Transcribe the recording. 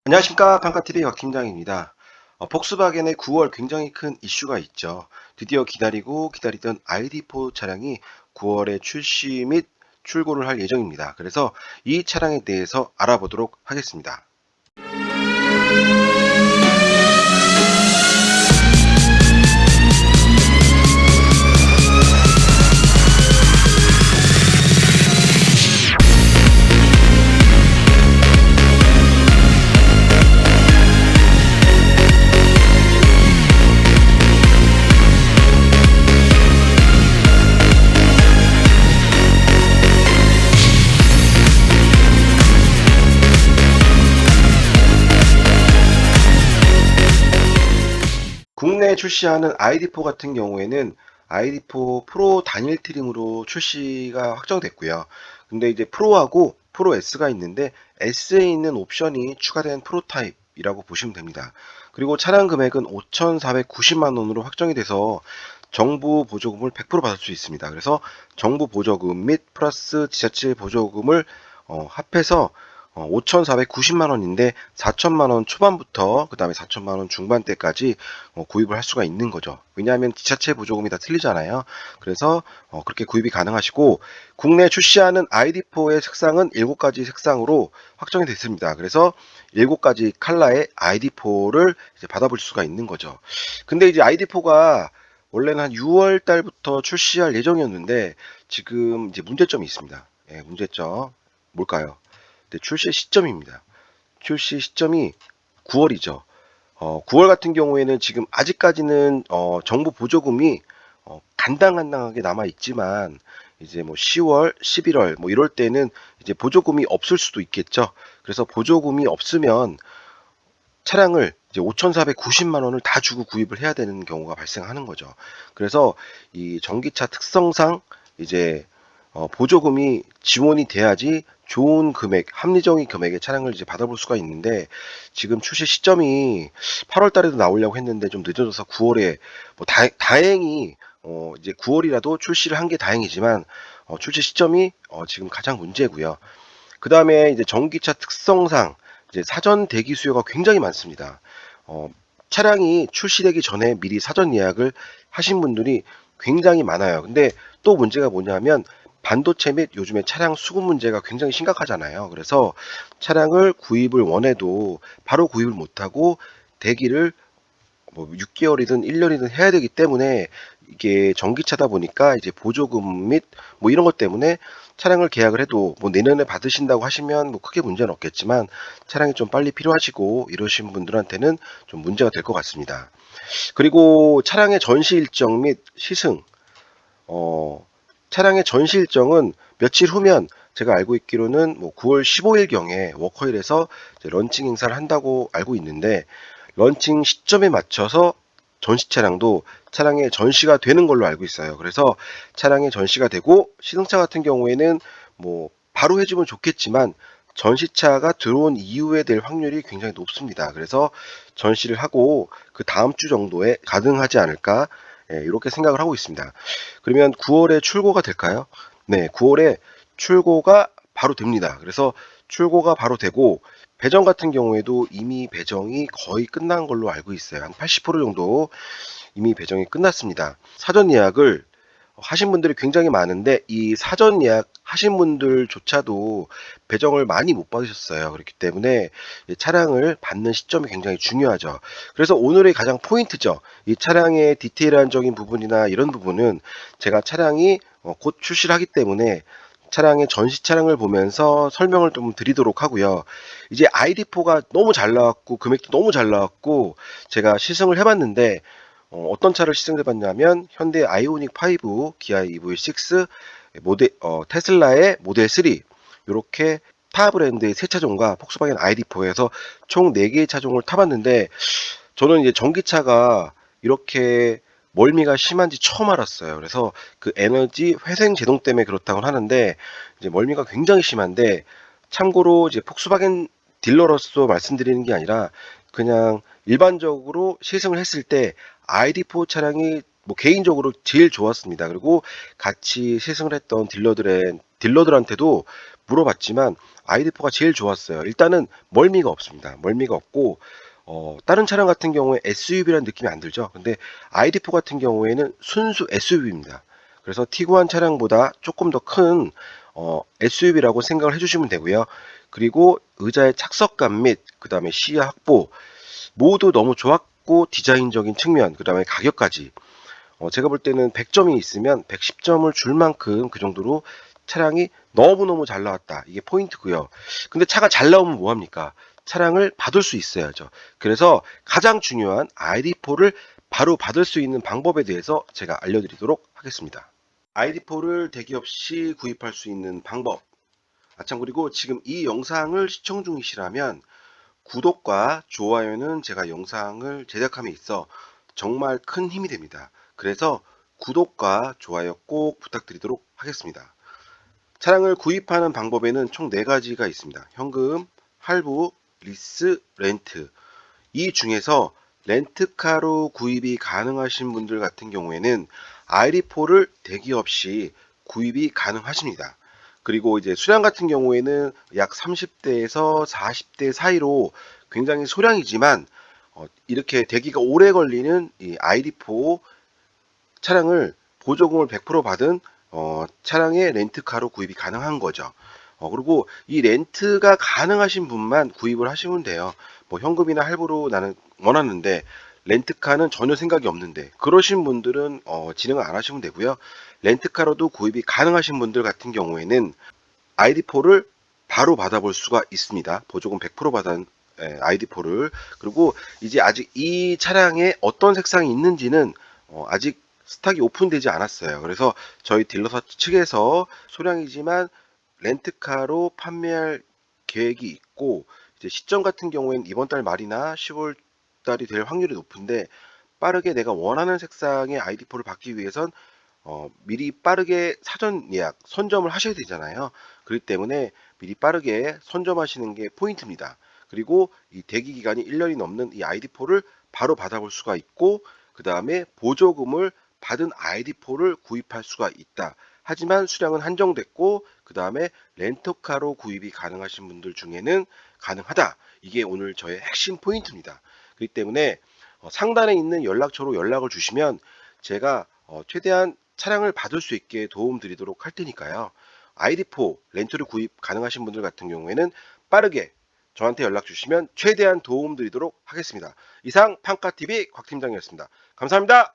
안녕하십니까. 평가TV 박 팀장입니다. 폭스바겐의 9월 굉장히 큰 이슈가 있죠. 드디어 기다리고 기다리던 ID4 차량이 9월에 출시 및 출고를 할 예정입니다. 그래서 이 차량에 대해서 알아보도록 하겠습니다. 국내에 출시하는 ID4 같은 경우에는 ID4 프로 단일 트림으로 출시가 확정됐고요. 근데 이제 프로하고 프로 S가 있는데 S에 있는 옵션이 추가된 프로타입이라고 보시면 됩니다. 그리고 차량 금액은 5,490만 원으로 확정이 돼서 정부 보조금을 100% 받을 수 있습니다. 그래서 정부 보조금 및 플러스 지자체 보조금을 합해서 5,490만 원인데 4천만 원 초반부터 그 다음에 4천만 원 중반대까지 구입을 할 수가 있는 거죠. 왜냐하면 지자체 보조금이 다 틀리잖아요. 그래서 그렇게 구입이 가능하시고 국내 출시하는 ID4의 색상은 7가지 색상으로 확정이 됐습니다. 그래서 7가지 컬러의 ID4를 이제 받아볼 수가 있는 거죠. 근데 이제 ID4가 원래는 한 6월 달부터 출시할 예정이었는데 지금 이제 문제점이 있습니다. 예, 문제점 뭘까요? 네, 출시 시점입니다. 출시 시점이 9월이죠. 9월 같은 경우에는 지금 아직까지는 정부 보조금이 간당간당하게 남아 있지만 이제 뭐 10월, 11월 뭐 이럴 때는 이제 보조금이 없을 수도 있겠죠. 그래서 보조금이 없으면 차량을 이제 5,490만 원을 다 주고 구입을 해야 되는 경우가 발생하는 거죠. 그래서 이 전기차 특성상 이제 보조금이 지원이 돼야지 좋은 금액, 합리적인 금액의 차량을 이제 받아볼 수가 있는데 지금 출시 시점이 8월 달에도 나오려고 했는데 좀 늦어져서 9월에 뭐 다행히 이제 9월이라도 출시를 한 게 다행이지만 출시 시점이 지금 가장 문제고요. 그 다음에 이제 전기차 특성상 이제 사전 대기 수요가 굉장히 많습니다. 어, 차량이 출시되기 전에 미리 사전 예약을 하신 분들이 굉장히 많아요. 근데 또 문제가 뭐냐면 반도체 및 요즘에 차량 수급 문제가 굉장히 심각하잖아요. 그래서 차량을 구입을 원해도 바로 구입을 못하고 대기를 뭐 6개월이든 1년이든 해야 되기 때문에 이게 전기차다 보니까 이제 보조금 및 뭐 이런 것 때문에 차량을 계약을 해도 뭐 내년에 받으신다고 하시면 뭐 크게 문제는 없겠지만 차량이 좀 빨리 필요하시고 이러신 분들한테는 좀 문제가 될 것 같습니다. 그리고 차량의 전시 일정 및 시승, 어, 차량의 전시 일정은 며칠 후면 제가 알고 있기로는 뭐 9월 15일경에 워커힐에서 런칭 행사를 한다고 알고 있는데 런칭 시점에 맞춰서 전시 차량도 차량에 전시가 되는 걸로 알고 있어요. 그래서 차량에 전시가 되고 시승차 같은 경우에는 뭐 바로 해주면 좋겠지만 전시차가 들어온 이후에 될 확률이 굉장히 높습니다. 그래서 전시를 하고 그 다음 주 정도에 가능하지 않을까 이렇게 생각을 하고 있습니다. 그러면 9월에 출고가 될까요? 네, 9월에 출고가 바로 됩니다. 그래서 출고가 바로 되고 배정 같은 경우에도 이미 배정이 거의 끝난 걸로 알고 있어요. 한 80% 정도 이미 배정이 끝났습니다. 사전 예약을 하신 분들이 굉장히 많은데 이 사전 예약 하신 분들조차도 배정을 많이 못 받으셨어요. 그렇기 때문에 이 차량을 받는 시점이 굉장히 중요하죠. 그래서 오늘의 가장 포인트죠. 이 차량의 디테일한적인 부분이나 이런 부분은 제가 차량이 곧 출시를 하기 때문에 차량의 전시 차량을 보면서 설명을 좀 드리도록 하고요. 이제 ID4가 너무 잘 나왔고 금액도 너무 잘 나왔고 제가 시승을 해봤는데 떤 차를 시승해봤냐면 현대 아이오닉 5, 기아 EV6, 테슬라의 모델 3 이렇게 타 브랜드의 세 차종과 폭스바겐 ID4에서 총 4개의 차종을 타봤는데 저는 이제 전기차가 이렇게 멀미가 심한지 처음 알았어요. 그래서 그 에너지 회생 제동 때문에 그렇다고 하는데 이제 멀미가 굉장히 심한데 참고로 이제 폭스바겐 딜러로서 말씀드리는 게 아니라 그냥 일반적으로 시승을 했을 때 ID4 차량이 뭐 개인적으로 제일 좋았습니다. 그리고 같이 시승을 했던 딜러들한테도 물어봤지만 ID4가 제일 좋았어요. 일단은 멀미가 없습니다. 멀미가 없고 다른 차량 같은 경우에 SUV라는 느낌이 안 들죠. 근데 ID4 같은 경우에는 순수 SUV입니다. 그래서 티구안 차량보다 조금 더 큰 SUV라고 생각을 해주시면 되고요. 그리고 의자의 착석감 및 그 다음에 시야 확보 모두 너무 좋았고 디자인적인 측면 그 다음에 가격까지 제가 볼 때는 100점이 있으면 110점을 줄 만큼 그 정도로 차량이 너무너무 잘 나왔다. 이게 포인트고요. 근데 차가 잘 나오면 뭐합니까? 차량을 받을 수 있어야죠. 그래서 가장 중요한 ID4를 바로 받을 수 있는 방법에 대해서 제가 알려드리도록 하겠습니다. ID4를 대기업 시 구입할 수 있는 방법. 참 그리고 지금 이 영상을 시청 중이시라면 구독과 좋아요는 제가 영상을 제작함에 있어 정말 큰 힘이 됩니다. 그래서 구독과 좋아요 꼭 부탁드리도록 하겠습니다. 차량을 구입하는 방법에는 총 4가지가 있습니다. 현금, 할부, 리스, 렌트. 이 중에서 렌트카로 구입이 가능하신 분들 같은 경우에는 ID4를 대기업 시 구입이 가능하십니다. 그리고 이제 수량 같은 경우에는 약 30대에서 40대 사이로 굉장히 소량이지만 이렇게 대기가 오래 걸리는 이 ID4 차량을 보조금을 100% 받은 차량의 렌트카로 구입이 가능한 거죠. 그리고 이 렌트가 가능하신 분만 구입을 하시면 돼요. 뭐 현금이나 할부로 나는 원하는데 렌트카는 전혀 생각이 없는데 그러신 분들은 진행을 안 하시면 되고요. 렌트카로도 구입이 가능하신 분들 같은 경우에는 ID4를 바로 받아볼 수가 있습니다. 보조금 100% 받은 ID4를. 그리고 이제 아직 이 차량에 어떤 색상이 있는지는 아직 스탁이 오픈되지 않았어요. 그래서 저희 딜러사 측에서 소량이지만 렌트카로 판매할 계획이 있고 이제 시점 같은 경우에는 이번 달 말이나 10월 달이 될 확률이 높은데 빠르게 내가 원하는 색상의 ID4를 받기 위해선 미리 빠르게 사전 예약, 선점을 하셔야 되잖아요. 그렇기 때문에 미리 빠르게 선점하시는 게 포인트입니다. 그리고 이 대기 기간이 1년이 넘는 이 ID4를 바로 받아볼 수가 있고, 그 다음에 보조금을 받은 ID4를 구입할 수가 있다. 하지만 수량은 한정됐고, 그 다음에 렌터카로 구입이 가능하신 분들 중에는 가능하다. 이게 오늘 저의 핵심 포인트입니다. 그렇기 때문에 상단에 있는 연락처로 연락을 주시면 제가 최대한 차량을 받을 수 있게 도움 드리도록 할 테니까요. ID4 렌트를 구입 가능하신 분들 같은 경우에는 빠르게 저한테 연락 주시면 최대한 도움 드리도록 하겠습니다. 이상 판카TV 곽 팀장이었습니다. 감사합니다.